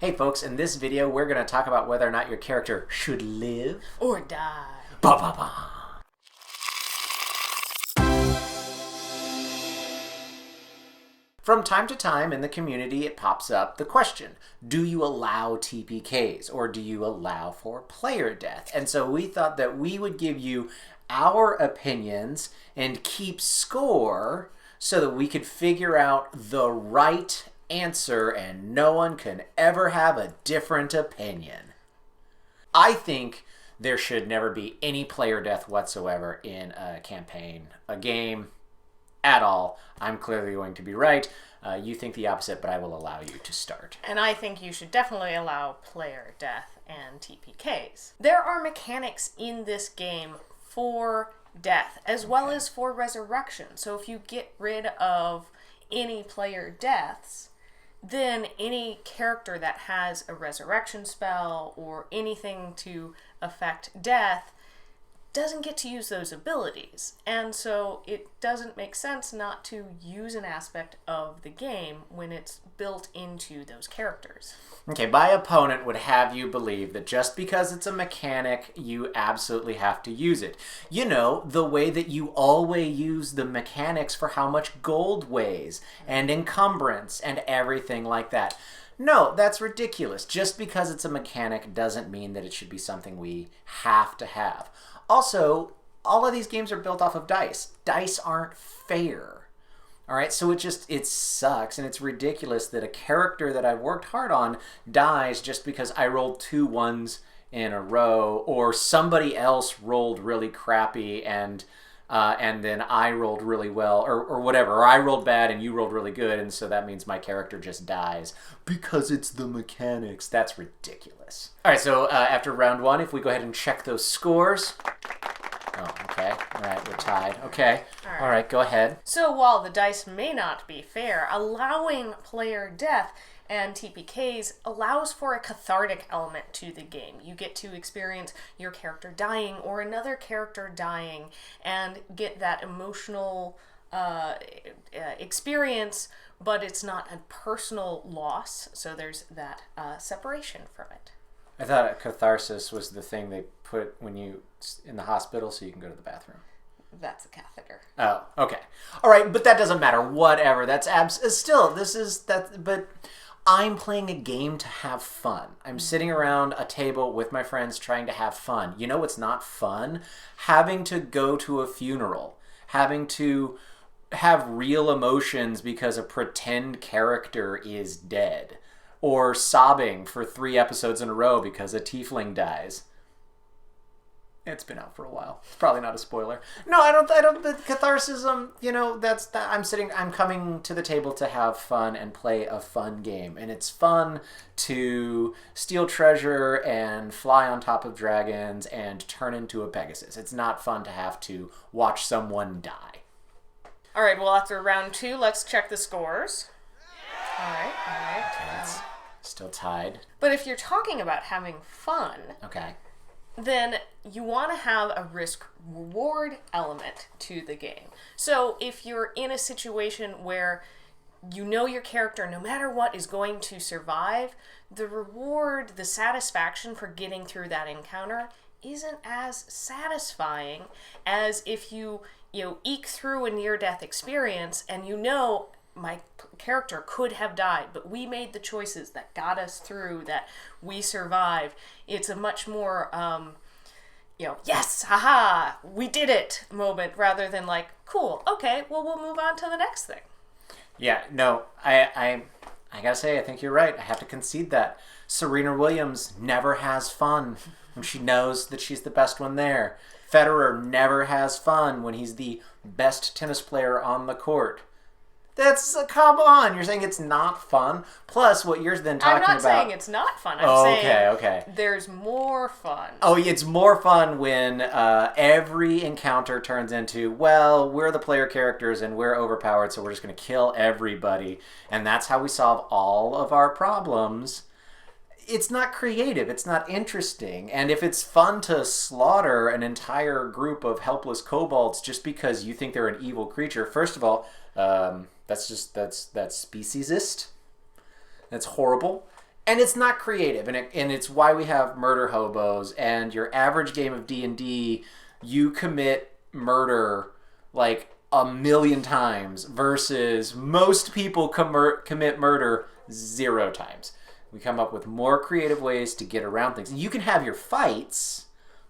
Hey folks, in this video we're going to talk about whether or not your character should live or die. Ba ba ba. From time to time in the community it pops up the question, do you allow TPKs or do you allow for player death? And so we thought that we would give you our opinions and keep score so that we could figure out the right answer and no one can ever have a different opinion. I think there should never be any player death whatsoever in a campaign, a game, at all. I'm clearly going to be right. You think the opposite, but I will allow you to start. And I think you should definitely allow player death and TPKs. There are mechanics in this game for death, as well as for resurrection. So if you get rid of any player deaths, then any character that has a resurrection spell or anything to affect death doesn't get to use those abilities. And so it doesn't make sense not to use an aspect of the game when it's built into those characters. Okay, my opponent would have you believe that just because it's a mechanic, you absolutely have to use it. You know, the way that you always use the mechanics for how much gold weighs, and encumbrance, and everything like that. No, that's ridiculous. Just because it's a mechanic doesn't mean that it should be something we have to have. Also, all of these games are built off of dice. Dice aren't fair. All right, so it sucks, and it's ridiculous that a character that I've worked hard on dies just because I rolled 2 ones in a row, or somebody else rolled really crappy and then I rolled really well, or whatever, or I rolled bad and you rolled really good, and so that means my character just dies because it's the mechanics. That's ridiculous. All right, so after round 1, if we go ahead and check those scores. Oh, okay. All right, we're tied. Okay. All right, go ahead. So while the dice may not be fair, allowing player death and TPKs allows for a cathartic element to the game. You get to experience your character dying or another character dying and get that emotional experience, but it's not a personal loss, so there's that separation from it. I thought a catharsis was the thing they put when you in the hospital so you can go to the bathroom. That's a catheter. Oh, okay. All right, but that doesn't matter. Whatever. That's still, this is that, but I'm playing a game to have fun. I'm sitting around a table with my friends trying to have fun. You know what's not fun? Having to go to a funeral. Having to have real emotions because a pretend character is dead. Or sobbing for 3 episodes in a row because a tiefling dies. It's been out for a while. It's probably not a spoiler. No, I don't, the catharsism, you know, I'm coming to the table to have fun and play a fun game. And it's fun to steal treasure and fly on top of dragons and turn into a Pegasus. It's not fun to have to watch someone die. All right, well, after round 2, let's check the scores. All right. Okay, it's still tied. But if you're talking about having fun, okay, then you want to have a risk-reward element to the game. So if you're in a situation where you know your character, no matter what, is going to survive, the reward, the satisfaction for getting through that encounter isn't as satisfying as if you eke through a near-death experience and you know my character could have died, but we made the choices that got us through, that we survived. It's a much more, yes, haha, we did it moment, rather than like, cool, okay, well, we'll move on to the next thing. Yeah, no, I gotta say, I think you're right. I have to concede that. Serena Williams never has fun when she knows that she's the best one there. Federer never has fun when he's the best tennis player on the court. Come on, you're saying it's not fun? Plus, what you're then talking about... I'm not saying it's not fun. I'm saying okay. There's more fun. Oh, it's more fun when every encounter turns into, well, we're the player characters and we're overpowered, so we're just going to kill everybody. And that's how we solve all of our problems. It's not creative. It's not interesting. And if it's fun to slaughter an entire group of helpless kobolds just because you think they're an evil creature, first of all... that's speciesist. That's horrible. And it's not creative, and it's why we have murder hobos. And your average game of D&D, you commit murder like a million times versus most people commit murder 0 times. We come up with more creative ways to get around things. And you can have your fights,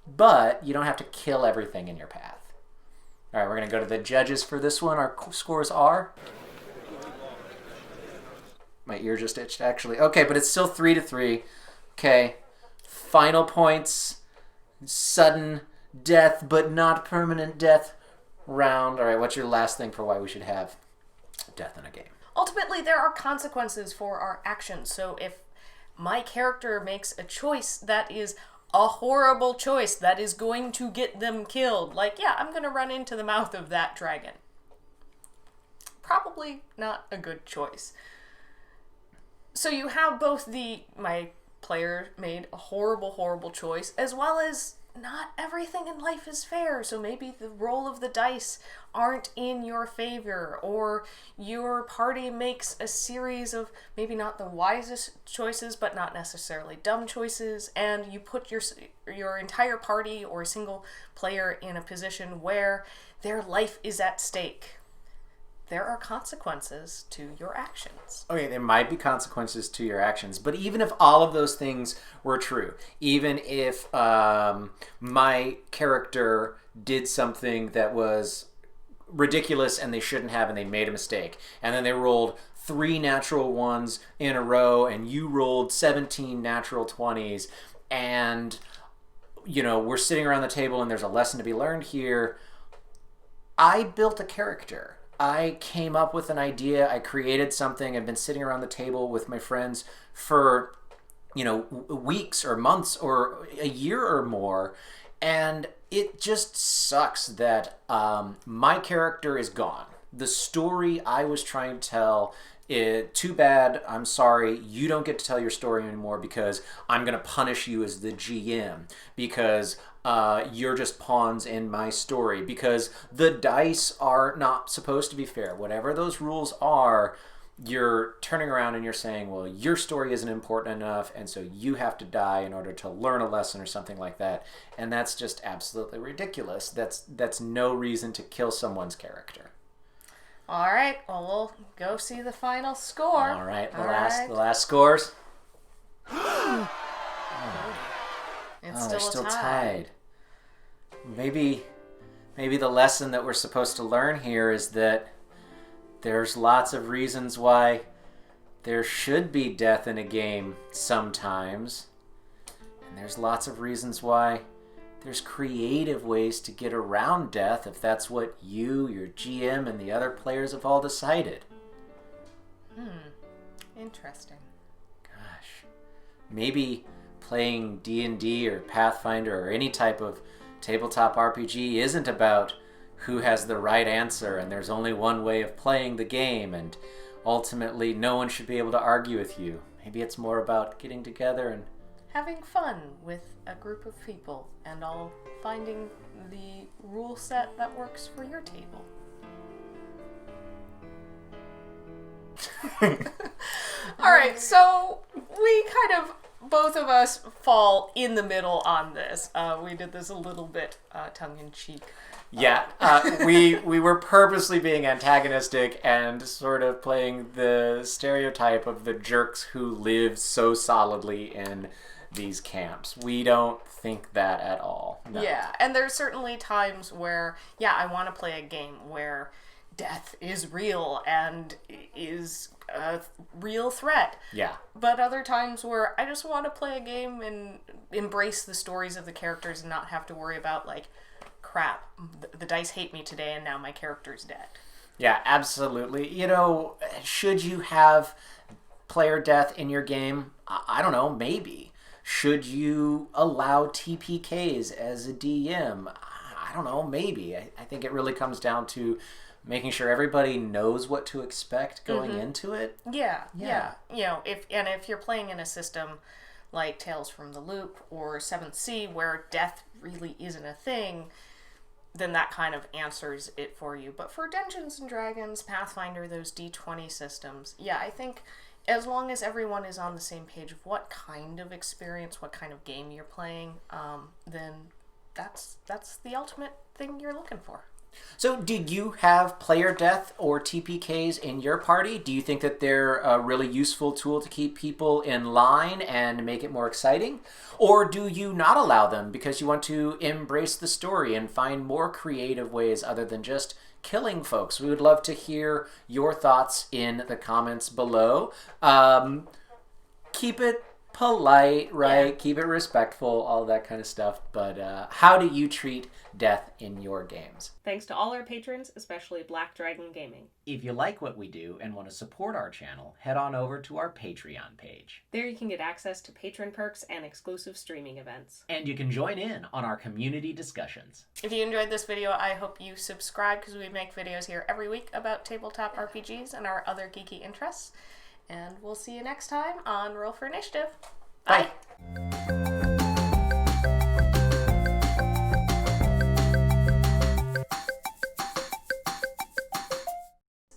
but you don't have to kill everything in your path. All right, we're going to go to the judges for this one. Our scores are... My ear just itched, actually. Okay, but it's still 3-3. Okay. Final points. Sudden death, but not permanent death round. All right, what's your last thing for why we should have death in a game? Ultimately, there are consequences for our actions. So if my character makes a choice that is a horrible choice that is going to get them killed, like, yeah, I'm going to run into the mouth of that dragon. Probably not a good choice. So you have both my player made a horrible, horrible choice, as well as not everything in life is fair. So maybe the roll of the dice aren't in your favor, or your party makes a series of maybe not the wisest choices, but not necessarily dumb choices, and you put your entire party or a single player in a position where their life is at stake. There are consequences to your actions. Okay, there might be consequences to your actions, but even if all of those things were true, even if my character did something that was ridiculous and they shouldn't have and they made a mistake, and then they rolled 3 natural ones in a row and you rolled 17 natural 20s, and we're sitting around the table and there's a lesson to be learned here, I built a character. I came up with an idea. I created something. I've been sitting around the table with my friends for, weeks or months or a year or more. And it just sucks that my character is gone. The story I was trying to tell, too bad, I'm sorry, you don't get to tell your story anymore because I'm going to punish you as the GM because you're just pawns in my story, because the dice are not supposed to be fair. Whatever those rules are, you're turning around and you're saying, well, your story isn't important enough, and so you have to die in order to learn a lesson or something like that. And that's just absolutely ridiculous. That's no reason to kill someone's character. All right, well, we'll go see the final score. All right, the last scores. It's still tied. Maybe the lesson that we're supposed to learn here is that there's lots of reasons why there should be death in a game sometimes. And there's lots of reasons why there's creative ways to get around death if that's what you, your GM, and the other players have all decided. Interesting. Gosh. Maybe playing D&D or Pathfinder or any type of tabletop RPG isn't about who has the right answer and there's only one way of playing the game and ultimately no one should be able to argue with you. Maybe it's more about getting together and having fun with a group of people and all finding the rule set that works for your table. All right, so we kind of, both of us fall in the middle on this. We did this a little bit tongue-in-cheek. Yeah, we were purposely being antagonistic and sort of playing the stereotype of the jerks who live so solidly in these camps. We don't think that at all. No. Yeah, and there's certainly times where, I want to play a game where death is real and is a real threat. Yeah. But other times where I just want to play a game and embrace the stories of the characters and not have to worry about, like, crap, the dice hate me today and now my character's dead. Yeah, absolutely. Should you have player death in your game? I don't know, maybe. Should you allow TPKs as a DM? I don't know, maybe. I think it really comes down to making sure everybody knows what to expect going into it. Yeah. If you're playing in a system like Tales from the Loop or 7th Sea where death really isn't a thing, then that kind of answers it for you. But for Dungeons & Dragons, Pathfinder, those D20 systems, I think as long as everyone is on the same page of what kind of experience, what kind of game you're playing, then that's the ultimate thing you're looking for. So do you have player death or TPKs in your party? Do you think that they're a really useful tool to keep people in line and make it more exciting? Or do you not allow them because you want to embrace the story and find more creative ways other than just killing folks? We would love to hear your thoughts in the comments below. Keep it polite, right? Yeah. Keep it respectful, all that kind of stuff. But how do you treat death in your games? Thanks to all our patrons, especially Black Dragon Gaming. If you like what we do and want to support our channel, head on over to our Patreon page. There you can get access to patron perks and exclusive streaming events. And you can join in on our community discussions. If you enjoyed this video, I hope you subscribe, because we make videos here every week about tabletop RPGs and our other geeky interests. And we'll see you next time on Roll for Initiative. Bye.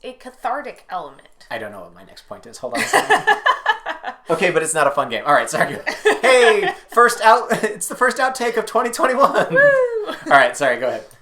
A cathartic element. I don't know what my next point is. Hold on a second. Okay, but it's not a fun game. All right, sorry. Hey, it's the first outtake of 2021. Woo! All right, sorry, go ahead.